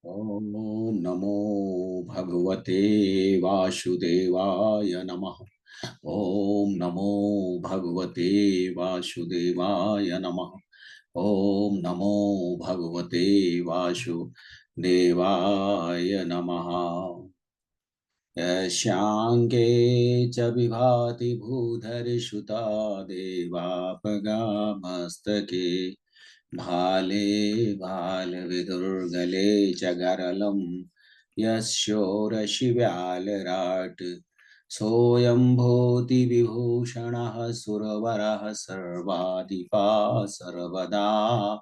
ओम नमो भगवते वासुदेवाय नमः। ओम नमो भगवते वासुदेवाय नमः। ओम नमो भगवते वासुदेवाय नमः। यस्यांके च विभाति भूधरसुता देवापगा मस्तके भाले भालविदुर्गले च गरलं यस्योरशिव्यालराट् सोऽयं भूति विभूषणः सुरवरः सर्वाधिपा सर्वदा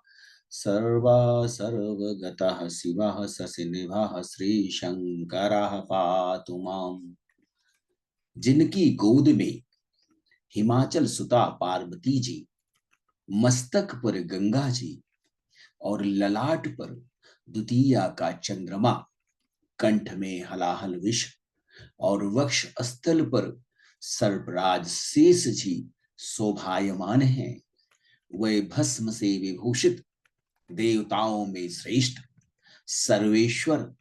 सर्वा सर्वगतः शिवः शशिनिभः श्रीशंकरः पातु माम्। जिनकी गोद में हिमाचल सुता पार्वती जी, मस्तक पर गंगा जी और ललाट पर द्वितीया का चंद्रमा, कंठ में हलाहल विष और वक्ष स्थल पर सर्पराज शेष जी शोभायमान हैं, वे भस्म से विभूषित देवताओं में श्रेष्ठ सर्वेश्वर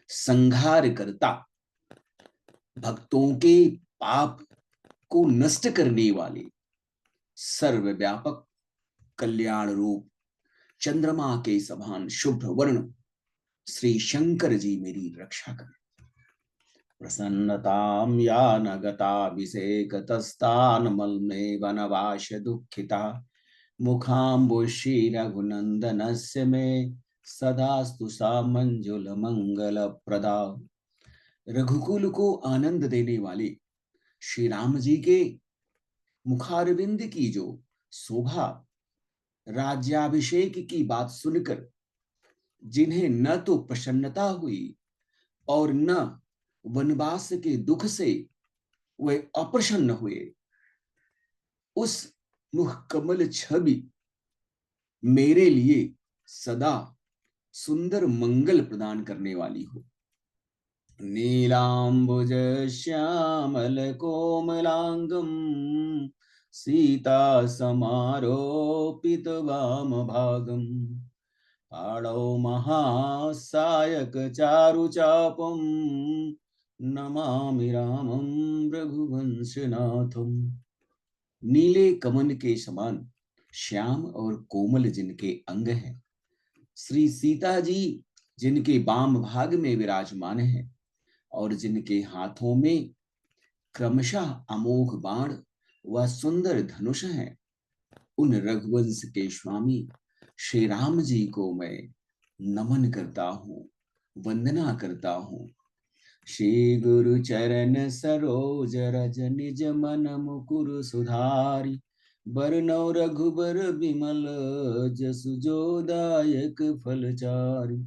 संहार करता, भक्तों के पाप को नष्ट करने वाले सर्वव्यापक कल्याण रूप चंद्रमा के समान शुभ्र वर्ण श्री शंकर जी मेरी रक्षा करें। प्रसन्नतां या नगताभिषेकतस्तान् मल्मे वनवास दुःखिता मुखाम्बुषी रघुनन्दनस्य मे सदास्तु सा मंजुल मंगल प्रदा। रघुकुल को आनंद देने वाले श्री राम जी के मुखारविंद की जो शोभा, राज्याभिषेक की बात सुनकर जिन्हें न तो प्रसन्नता हुई और न वनवास के दुख से वे अप्रसन्न हुए, उस मुख कमल छवि मेरे लिए सदा सुंदर मंगल प्रदान करने वाली हो। नीलांबुज श्यामल कोमलांगम सीता समारोपित वाम भागम पाणौ महासायक चारुचापम नमामि रामं रघुवंशनाथम। नीले कमल के समान श्याम और कोमल जिनके अंग हैं, श्री सीता जी जिनके वाम भाग में विराजमान है और जिनके हाथों में क्रमशः अमोघ बाण व सुंदर धनुष है, उन रघुवंश के स्वामी श्री राम जी को मैं नमन करता हूँ, वंदना करता हूँ। श्री गुरु चरण सरोज रज निज मन मुकुर सुधारि बरनौ रघुबर विमल जसु जोदायक फलचारि।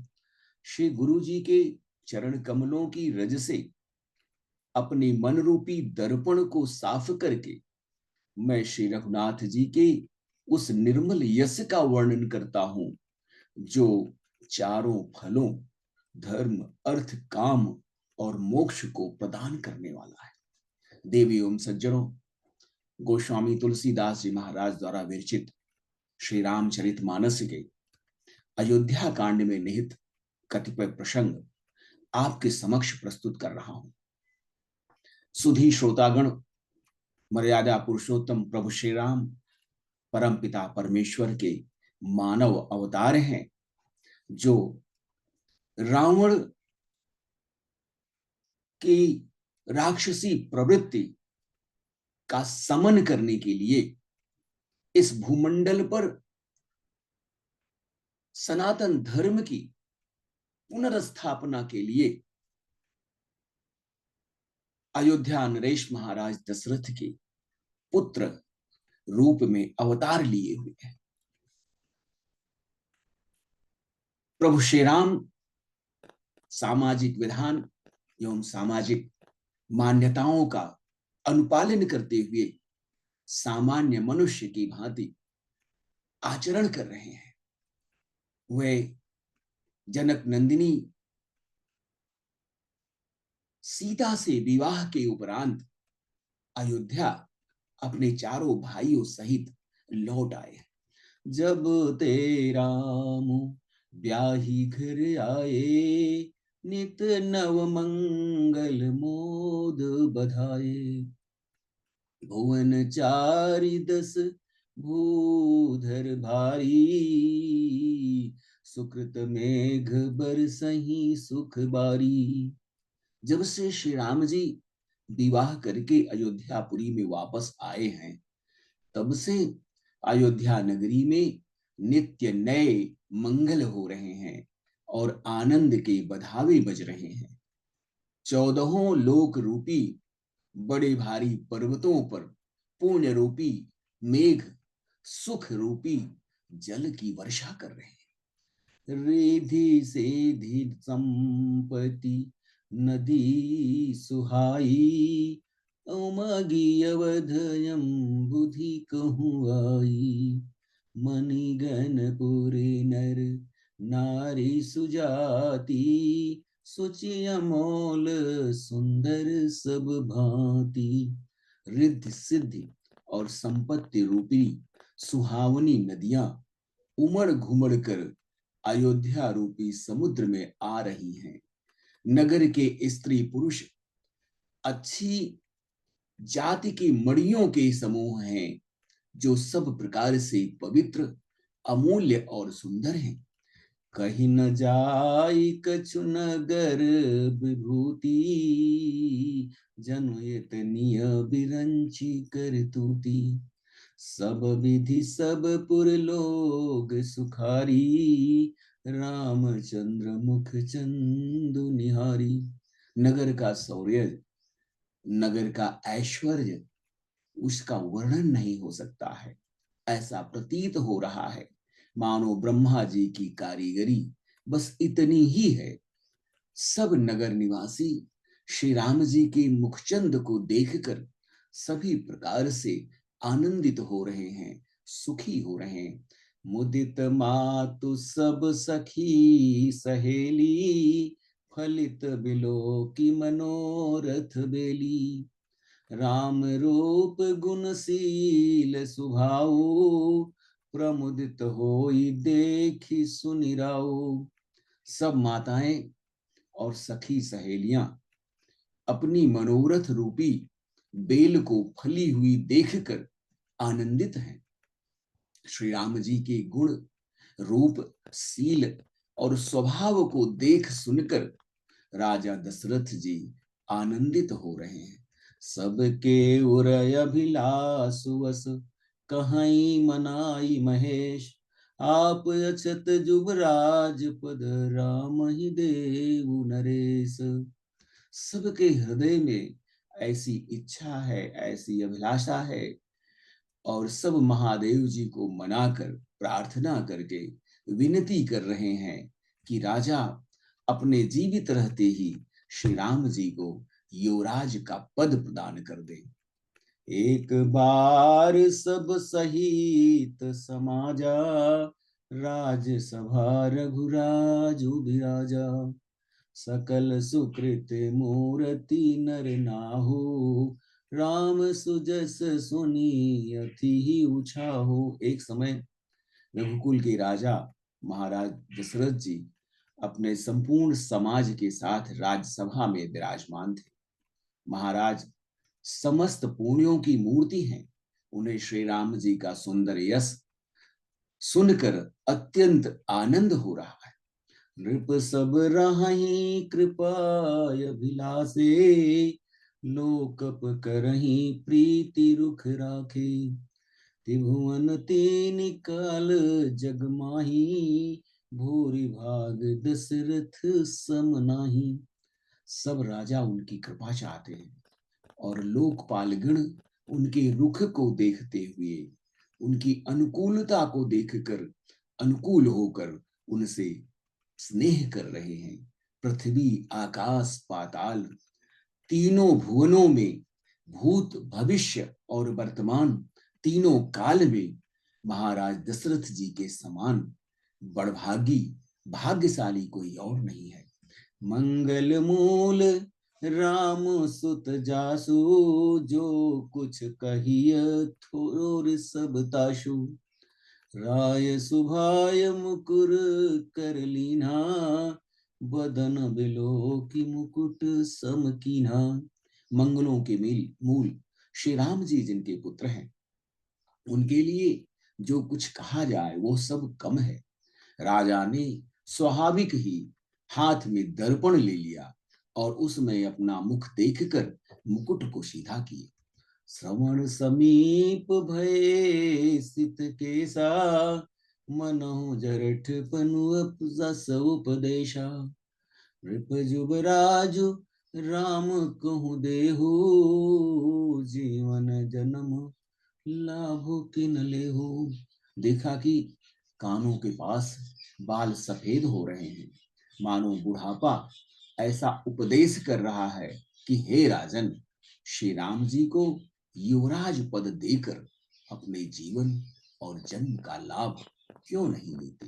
श्री गुरु जी के चरण कमलों की रज से अपने मन रूपी दर्पण को साफ करके मैं श्री रघुनाथ जी के उस निर्मल यश का वर्णन करता हूं, जो चारों फलों धर्म अर्थ काम और मोक्ष को प्रदान करने वाला है। देवी एवं सज्जनों, गोस्वामी तुलसीदास जी महाराज द्वारा विरचित श्री रामचरितमानस के अयोध्या कांड में निहित कतिपय प्रसंग आपके समक्ष प्रस्तुत कर रहा हूं। सुधी श्रोतागण, मर्यादा पुरुषोत्तम प्रभु श्री राम परम पिता परमेश्वर के मानव अवतार हैं, जो रावण की राक्षसी प्रवृत्ति का समन करने के लिए इस भूमंडल पर सनातन धर्म की पुनर्स्थापना के लिए अयोध्या नरेश महाराज दशरथ के पुत्र रूप में अवतार लिए हुए हैं। प्रभु श्री राम सामाजिक विधान एवं सामाजिक मान्यताओं का अनुपालन करते हुए सामान्य मनुष्य की भांति आचरण कर रहे हैं। वे जनक नंदिनी सीता से विवाह के उपरांत अयोध्या अपने चारों भाइयों सहित लौट आए। जब ते राम ब्याही घर आए, नित नव मंगल मोद बधाए। भुवन चारि दस भूधर भारी, सुकृत मेघ बरसहि सुख बारी। जब से श्री राम जी विवाह करके अयोध्यापुरी में वापस आए हैं, तब से अयोध्या नगरी में नित्य नए मंगल हो रहे हैं और आनंद के बधावे बज रहे हैं। 14 लोक रूपी बड़े भारी पर्वतों पर पुण्य रूपी मेघ सुख रूपी जल की वर्षा कर रहे हैं। रिधि सेधि संपत्ति नदी सुहाई, उमगी अवधयम बुद्धि कहूँ आई। मणिगणपुर नर नारी सुजाति, सुचि अमोल सुंदर सब भांति। रिद्धि सिद्धि और संपत्ति रूपी सुहावनी नदियां उमड़ घुमड़ कर अयोध्या रूपी समुद्र में आ रही हैं। नगर के स्त्री पुरुष अच्छी जाति की मणियों के समूह हैं, जो सब प्रकार से पवित्र, अमूल्य और सुंदर हैं। कहीं न जाई कछु नगर विभूति, जन्म इतनिय बिरंची कर तूती। सब विधि सब पुर लोग सुखारी, रामचंद्र मुख चंदु निहारी। नगर का शौर्य, नगर का ऐश्वर्य, उसका वर्णन नहीं हो सकता है। ऐसा प्रतीत हो रहा है मानो ब्रह्मा जी की कारीगरी बस इतनी ही है। सब नगर निवासी श्री राम जी के मुखचंद को देखकर सभी प्रकार से आनंदित हो रहे हैं, सुखी हो रहे हैं। मुदित मातु सब सखी सहेली, फलित बिलो की मनोरथ बेली। राम रूप गुणशील सुभाऊ, प्रमुदित होई देखी सुनिराऊ। सब माताएं और सखी सहेलियां अपनी मनोरथ रूपी बेल को फली हुई देखकर आनंदित हैं। श्री राम जी के गुण, रूप, शील और स्वभाव को देख सुनकर राजा दशरथ जी आनंदित हो रहे हैं। सबके उरय अभिलाषुवस, कहीं मनाई महेश। आप अछत जुबराज पद, राम ही देव नरेश। सबके हृदय में ऐसी इच्छा है, ऐसी अभिलाषा है, और सब महादेव जी को मनाकर प्रार्थना करके विनती कर रहे हैं कि राजा अपने जीवित रहते ही श्री राम जी को युवराज का पद प्रदान कर दे। एक बार सब सहित समाजा, राजसभा रघुराज विराजा। सकल सुकृत मूर्ति नर नाहु, राम सुजस सुनी अति उछाहु। एक समय रघुकुल के राजा महाराज दशरथ जी अपने संपूर्ण समाज के साथ राजसभा में विराजमान थे। महाराज समस्त पुण्यों की मूर्ति हैं। उन्हें श्री राम जी का सुंदर यश सुनकर अत्यंत आनंद हो रहा है। नृप सब राहि कृपाय अभिलाषे, लोकप करहि प्रीति रुख राखे। त्रिभुवन तीन काल जग माही, भूरि भाग दशरथ सम नाही। सब राजा उनकी कृपा चाहते हैं और लोकपालगण उनके रुख को देखते हुए, उनकी अनुकूलता को देखकर अनुकूल होकर उनसे स्नेह कर रहे हैं। पृथ्वी, आकाश, पाताल, तीनों भुवनों में, भूत, भविष्य और वर्तमान तीनों काल में महाराज दशरथ जी के समान बड़भागी, भाग्यशाली कोई और नहीं है। मंगल मूल राम सुत जासु, जो कुछ कहिय थोर सब तासु। राय सुभाय मुकुर कर लीना, बदन बिलो की मुकुट सम कीन्हा। मंगलों के मूल श्री राम जी जिनके पुत्र हैं, उनके लिए जो कुछ कहा जाए वो सब कम है। राजा ने स्वाभाविक ही हाथ में दर्पण ले लिया और उसमें अपना मुख देखकर मुकुट को सीधा किए। श्रवण समीप भय सित केसा, मनहु जरठ पनु जस उपदेशा। नृप जुबराजु राम कहु देहु, जीवन जन्म लाभ किन लेहु। देखा कि कानों के पास बाल सफेद हो रहे हैं, मानो बुढ़ापा ऐसा उपदेश कर रहा है कि हे राजन, श्री राम जी को युवराज पद देकर अपने जीवन और जन्म का लाभ क्यों नहीं लेते।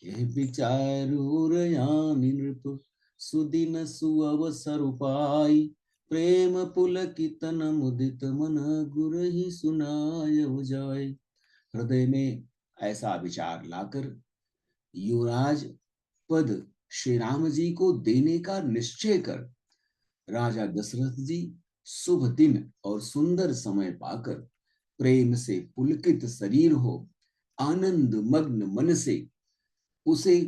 यह विचारु रयानि नृप, सुदिन सुअवसर पाई। प्रेम पुलकितन मुदित मन, गुरहि सुनाय जाय। हृदय में ऐसा विचार लाकर युवराज पद श्री राम जी को देने का निश्चय कर राजा दशरथ जी शुभ दिन और सुंदर समय पाकर प्रेम से पुलकित शरीर हो आनंद मग्न मन से उसे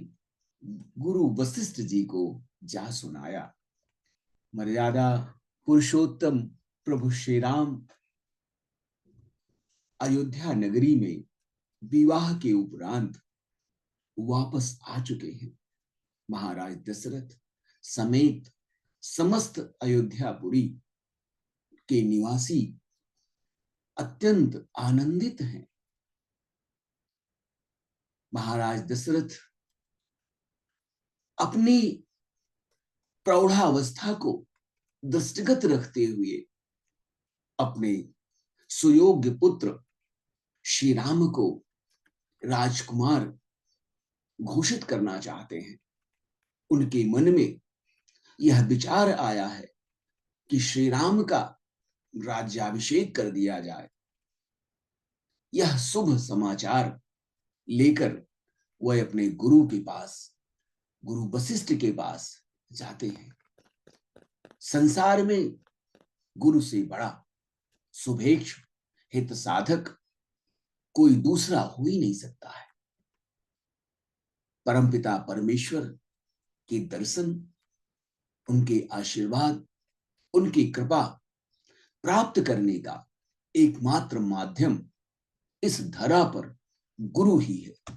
गुरु वशिष्ठ जी को जा सुनाया। मर्यादा पुरुषोत्तम प्रभु श्री राम अयोध्या नगरी में विवाह के उपरांत वापस आ चुके हैं। महाराज दशरथ समेत समस्त अयोध्यापुरी के निवासी अत्यंत आनंदित हैं। महाराज दशरथ अपनी प्रौढ़ावस्था को दृष्टिगत रखते हुए अपने सुयोग्य पुत्र श्री राम को राजकुमार घोषित करना चाहते हैं। उनके मन में यह विचार आया है कि श्री राम का राज्याभिषेक कर दिया जाए। यह शुभ समाचार लेकर वह अपने गुरु के पास, गुरु वशिष्ठ के पास जाते हैं। संसार में गुरु से बड़ा शुभेच्छु हित साधक कोई दूसरा हो ही नहीं सकता है। परमपिता परमेश्वर के दर्शन, उनके आशीर्वाद, उनकी कृपा प्राप्त करने का एकमात्र माध्यम इस धरा पर गुरु ही है।